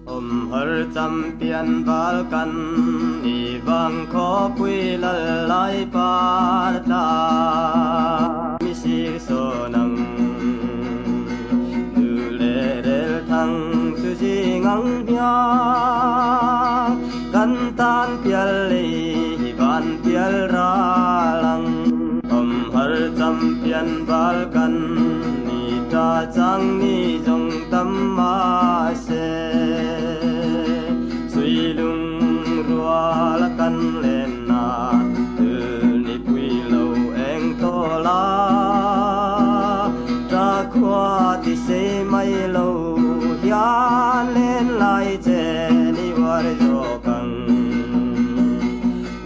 Har champion balkan ibang ko pui lalai parta misik sonang dule rel thang suji ngang bia kan tan pial lei ban pial ralang har champion balkan ni ta chang ni jong tam ma se la kan lên na từ ni quy lâu anh to la ra qua thì sẽ mai lâu hian lên lại che ni war jo kang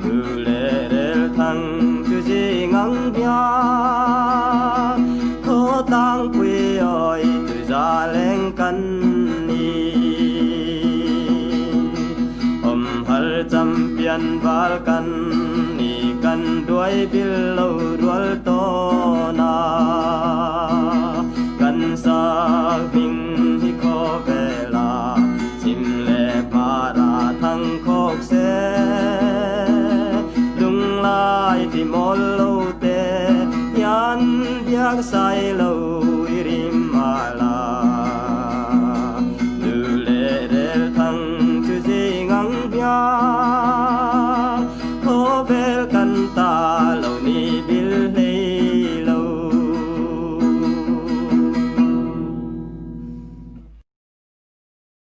du le rel thang tu ji ngang bia tho tang quy oi tu za leng kan champion balkan ni kan duai bil lâu dual to na kan sa bing hi ko vela chim le para thang khok se lung lai thì mol lâu te yan biak sai lâu